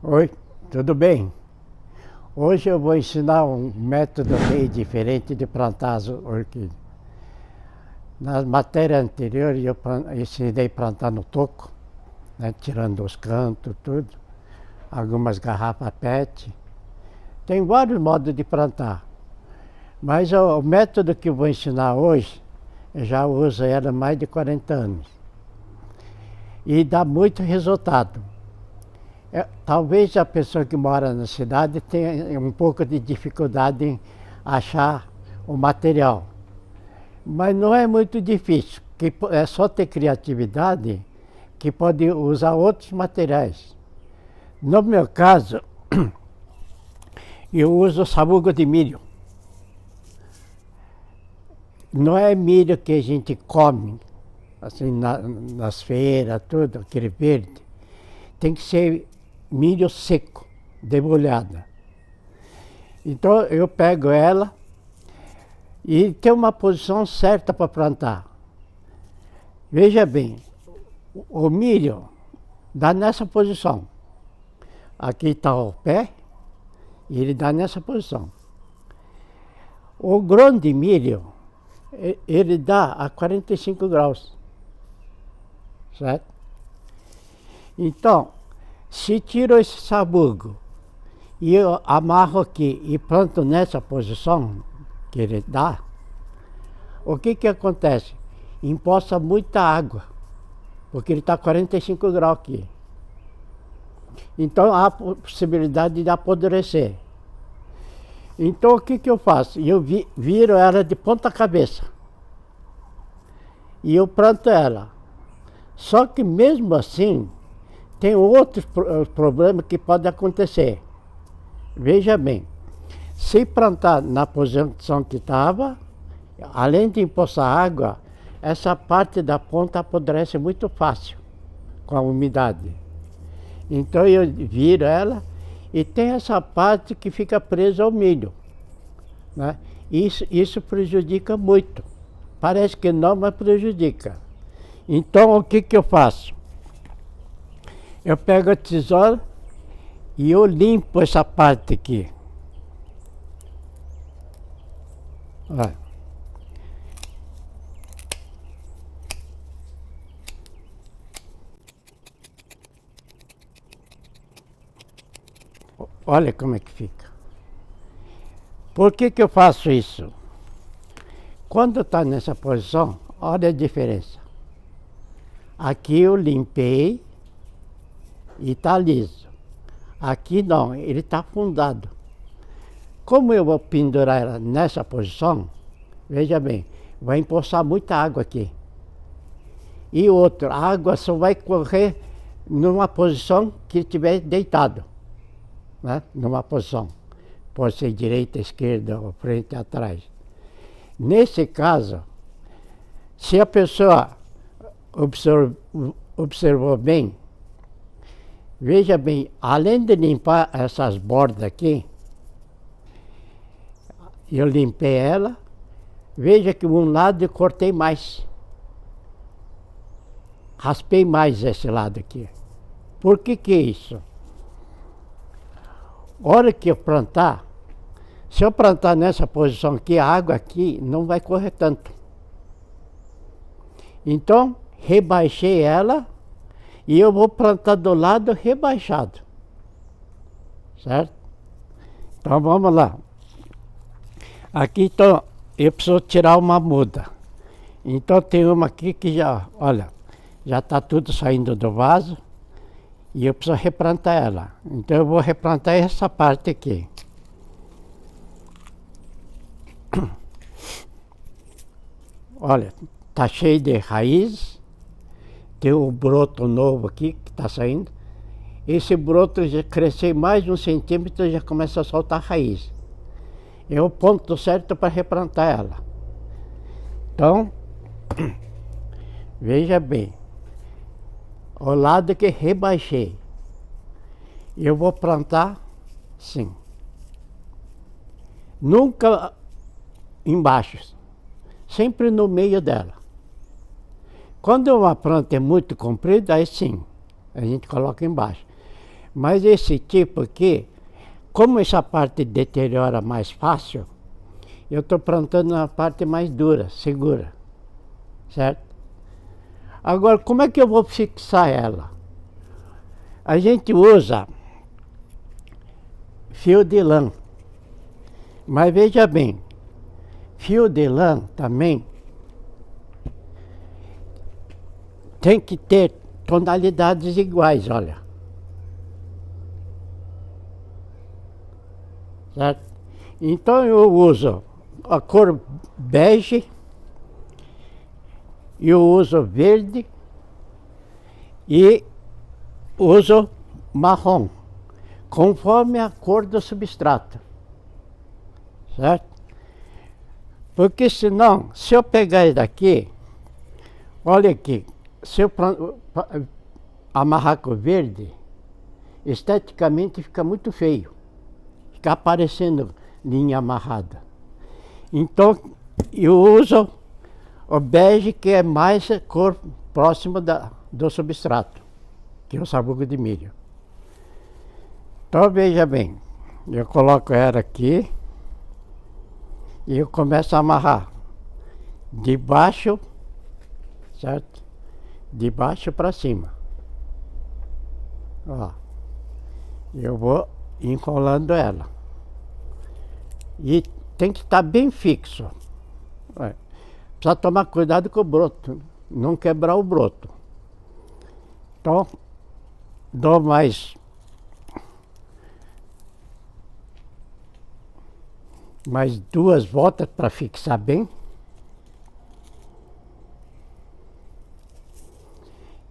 Oi, tudo bem? Hoje eu vou ensinar um método meio diferente de plantar as orquídeas. Na matéria anterior eu ensinei a plantar no toco, né, tirando os cantos, tudo, algumas garrafas PET. Tem vários modos de plantar, mas o método que eu vou ensinar hoje, eu já uso ela há mais de 40 anos. E dá muito resultado. Talvez a pessoa que mora na cidade tenha um pouco de dificuldade em achar o material. Mas não é muito difícil, porque é só ter criatividade que pode usar outros materiais. No meu caso, eu uso sabugo de milho. Não é milho que a gente come, assim, nas feiras, tudo, aquele verde. Tem que ser milho seco, debulhada. Então eu pego ela e tem uma posição certa para plantar. Veja bem, o milho dá nessa posição. Aqui está o pé e ele dá nessa posição. O grão de milho, ele dá a 45 graus, certo? Então, se tiro esse sabugo e eu amarro aqui e planto nessa posição que ele dá, o que acontece? Empoça muita água, porque ele está a 45 graus aqui. Então há a possibilidade de apodrecer. Então o que eu faço? Eu viro ela de ponta cabeça e eu planto ela. Só que mesmo assim, tem outros problemas que podem acontecer. Veja bem, se plantar na posição que estava, além de empoçar água, essa parte da ponta apodrece muito fácil com a umidade. Então eu viro ela e tem essa parte que fica presa ao milho, né? Isso prejudica muito. Parece que não, mas prejudica. Então o que eu faço? Eu pego a tesoura e eu limpo essa parte aqui. Olha. Olha como é que fica. Por que eu faço isso? Quando está nessa posição, olha a diferença. Aqui eu limpei e está liso. Aqui não, ele está afundado. Como eu vou pendurar ela nessa posição, veja bem, vai empoçar muita água aqui. E outra, a água só vai correr numa posição que estiver deitado, né? Numa posição. Pode ser direita, esquerda, ou frente, atrás. Nesse caso, se a pessoa observou bem, veja bem, além de limpar essas bordas aqui, eu limpei ela, veja que um lado eu cortei mais. Raspei mais esse lado aqui. Por que é isso? A hora que eu plantar, se eu plantar nessa posição aqui, a água aqui não vai correr tanto. Então, rebaixei ela e eu vou plantar do lado rebaixado. Certo? Então vamos lá. Aqui então, eu preciso tirar uma muda. Então tem uma aqui que já, olha, já está tudo saindo do vaso e eu preciso replantar ela. Então eu vou replantar essa parte aqui. Olha, está cheio de raiz, tem um broto novo aqui que está saindo. Esse broto já crescer mais de 1 centímetro e já começa a soltar raiz. É o ponto certo para replantar ela. Então, veja bem, o lado que rebaixei, eu vou plantar sim. Nunca embaixo, sempre no meio dela. Quando uma planta é muito comprida, aí sim, a gente coloca embaixo. Mas esse tipo aqui, como essa parte deteriora mais fácil, eu estou plantando na parte mais dura, segura, certo? Agora, como é que eu vou fixar ela? A gente usa fio de lã, mas veja bem, fio de lã também tem que ter tonalidades iguais, olha. Certo? Então eu uso a cor bege, eu uso verde e uso marrom, conforme a cor do substrato. Certo? Porque senão, se eu pegar ele daqui, olha aqui, se eu amarrar com verde, esteticamente fica muito feio. Fica aparecendo linha amarrada. Então, eu uso o bege, que é mais a cor próxima do substrato, que é o sabugo de milho. Então, veja bem, eu coloco ela aqui e eu começo a amarrar de baixo, certo? De baixo para cima. Ó, eu vou enrolando ela. E tem que estar bem fixo. Precisa tomar cuidado com o broto, não quebrar o broto. Então, dou mais duas voltas para fixar bem.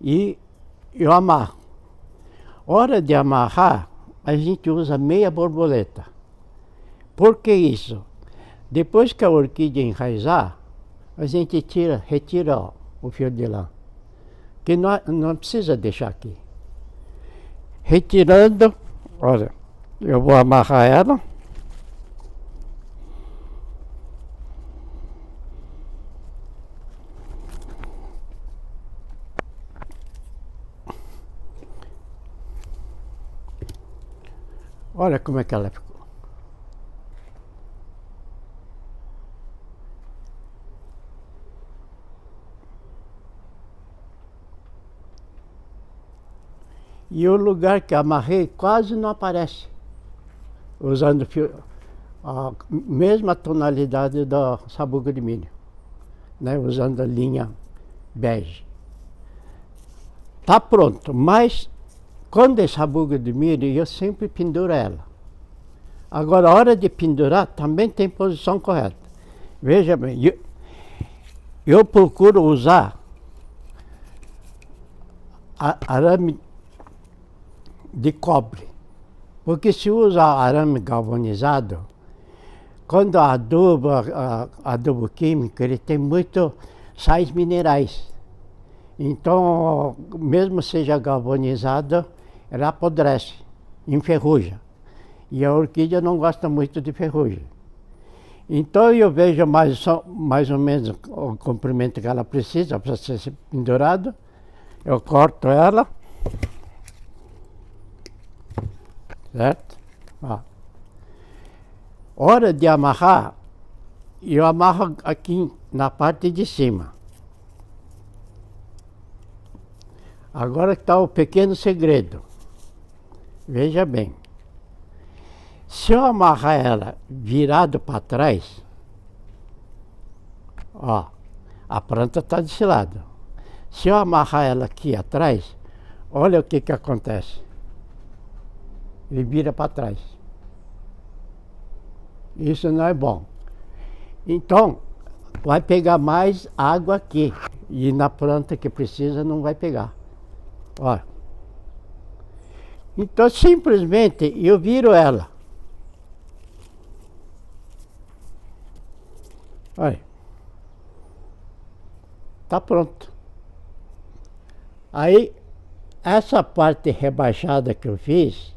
E eu amarro. Hora de amarrar, a gente usa meia borboleta. Por que isso? Depois que a orquídea enraizar, a gente retira ó, o fio de lã. Que não precisa deixar aqui. Retirando, olha, eu vou amarrar ela. Olha como é que ela ficou. E o lugar que amarrei quase não aparece, usando a mesma tonalidade do sabugo de milho, né? Usando a linha bege. Tá pronto, mas quando é sabugo de milho, eu sempre penduro ela. Agora, a hora de pendurar também tem posição correta. Veja bem, eu procuro usar arame de cobre, porque se usa arame galvanizado, quando adubo químico, ele tem muito sais minerais. Então, mesmo seja galvanizado, ela apodrece, enferruja. E a orquídea não gosta muito de ferrugem. Então eu vejo mais ou menos o comprimento que ela precisa para ser pendurado. Eu corto ela. Certo? Ó. Hora de amarrar, eu amarro aqui na parte de cima. Agora está o pequeno segredo. Veja bem. Se eu amarrar ela virado para trás, ó, a planta está desse lado. Se eu amarrar ela aqui atrás, olha o que acontece. Ele vira para trás. Isso não é bom. Então, vai pegar mais água aqui. E na planta que precisa não vai pegar. Ó. Então, simplesmente, eu viro ela. Olha. Tá pronto. Aí, essa parte rebaixada que eu fiz,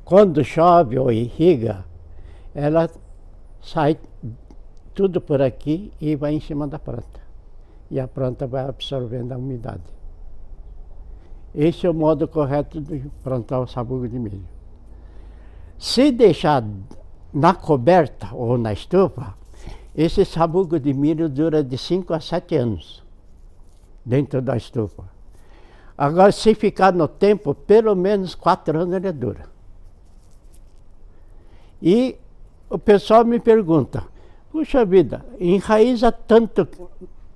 quando chove ou irriga, ela sai tudo por aqui e vai em cima da planta. E a planta vai absorvendo a umidade. Esse é o modo correto de plantar o sabugo de milho. Se deixar na coberta ou na estufa, esse sabugo de milho dura de 5 a 7 anos dentro da estufa. Agora, se ficar no tempo, pelo menos 4 anos ele dura. E o pessoal me pergunta, puxa vida, enraiza tanto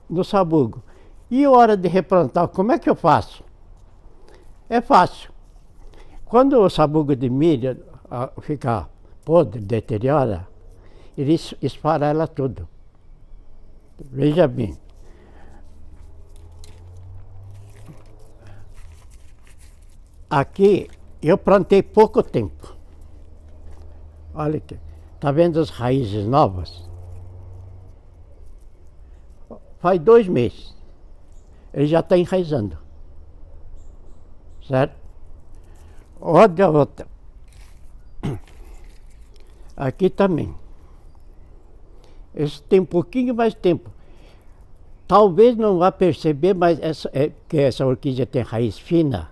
no sabugo, e a hora de replantar, como é que eu faço? É fácil. Quando o sabugo de milho fica podre, deteriora, ele esfarela tudo. Veja bem. Aqui eu plantei pouco tempo. Olha aqui. Está vendo as raízes novas? Faz 2 meses. Ele já está enraizando. Certo? Olha a outra. Aqui também. Esse tem um pouquinho mais tempo. Talvez não vá perceber, mas que essa orquídea tem raiz fina.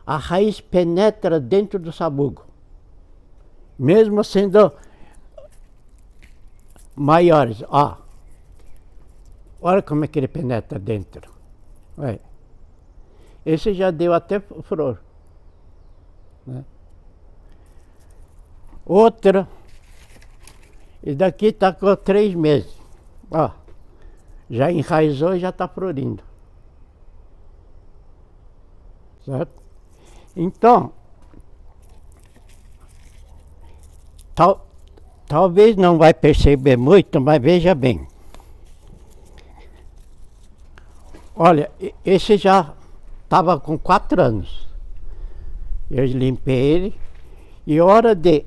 A raiz penetra dentro do sabugo. Mesmo sendo maiores. Ó. Olha como é que ele penetra dentro. Olha. Esse já deu até flor. Né? Outra. E daqui está com 3 meses. Ó. Já enraizou e já está florindo. Certo? Então, talvez não vai perceber muito, mas veja bem. Olha, esse já estava com 4 anos. Eu limpei ele e hora de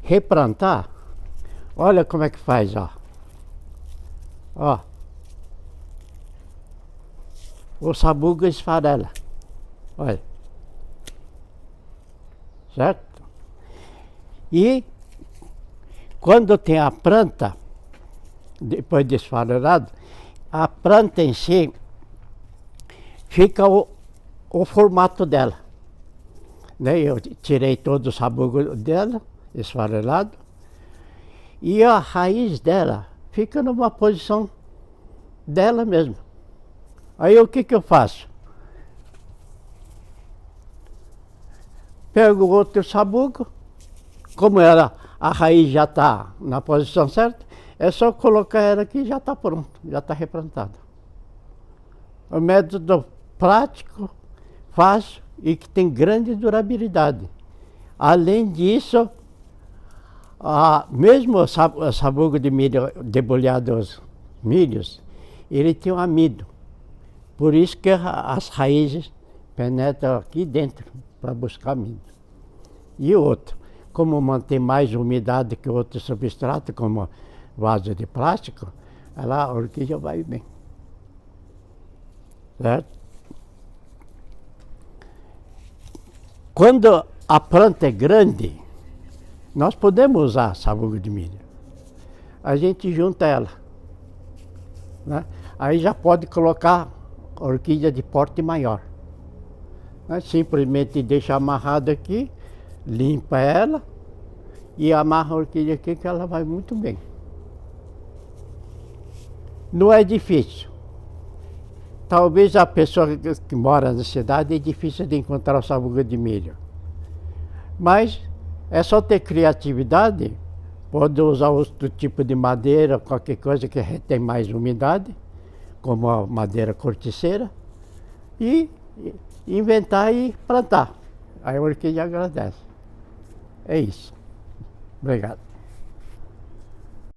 replantar, olha como é que faz, ó. Ó. O sabugo esfarela. Olha. Certo? E quando tem a planta, depois de esfarelado, a planta em si fica o formato dela. Né? Eu tirei todo o sabugo dela, esfarelado, e a raiz dela fica numa posição dela mesmo. Aí o que eu faço? Pego outro sabugo, como a raiz já está na posição certa, é só colocar ela aqui e já está pronto, já está replantado. O método prático, fácil e que tem grande durabilidade. Além disso, mesmo o sabugo de milho debulhado aos milhos, ele tem um amido. Por isso que as raízes penetram aqui dentro para buscar amido. E outro, como mantém mais umidade que outro substrato, como vaso de plástico, a orquídea vai bem. Certo? Quando a planta é grande, nós podemos usar sabugo de milho. A gente junta ela. Né? Aí já pode colocar orquídea de porte maior. Né? Simplesmente deixa amarrado aqui, limpa ela e amarra a orquídea aqui que ela vai muito bem. Não é difícil. Talvez a pessoa que mora na cidade é difícil de encontrar o sabugo de milho. Mas é só ter criatividade, pode usar outro tipo de madeira, qualquer coisa que retém mais umidade, como a madeira corticeira, e inventar e plantar. Aí a orquídea agradece. É isso. Obrigado.